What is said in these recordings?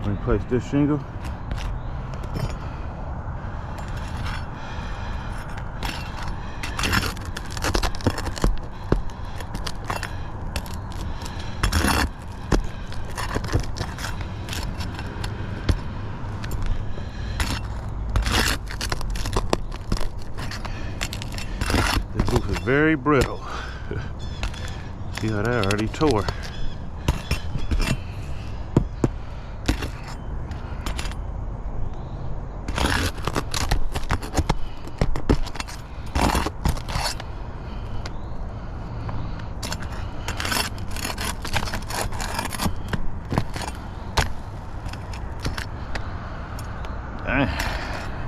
Replace this shingle. This roof is very brittle. See how that already tore.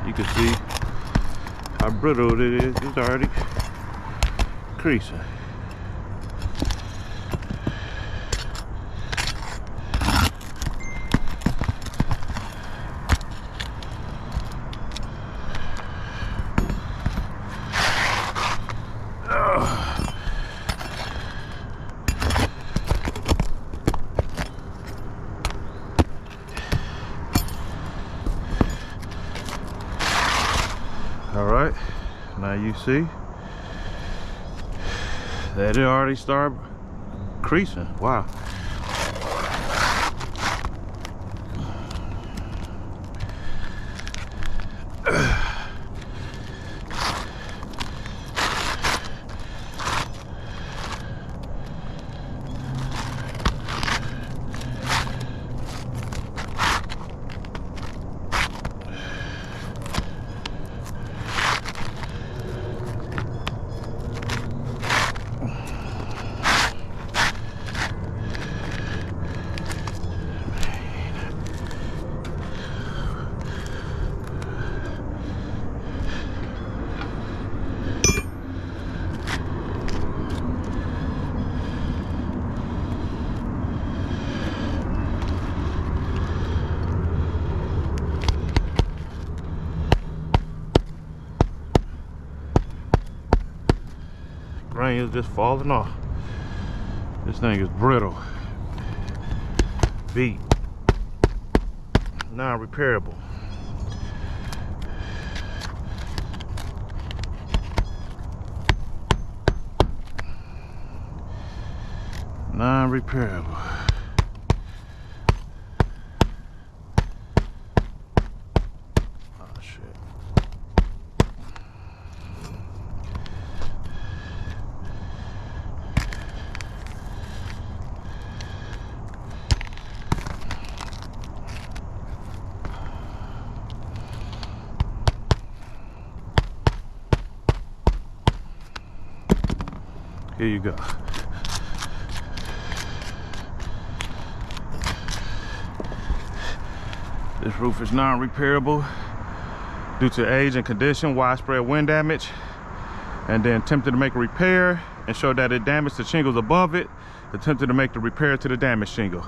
You can see how brittle it is. It's already creasing. All right, now you see that it already started creasing. Wow. Rain is just falling off. This thing is brittle, beat, non-repairable. Non-repairable. Oh shit. Here you go. This roof is non-repairable due to age and condition, widespread wind damage, and then attempted to make a repair and showed that it damaged the shingles above it, attempted to make the repair to the damaged shingle.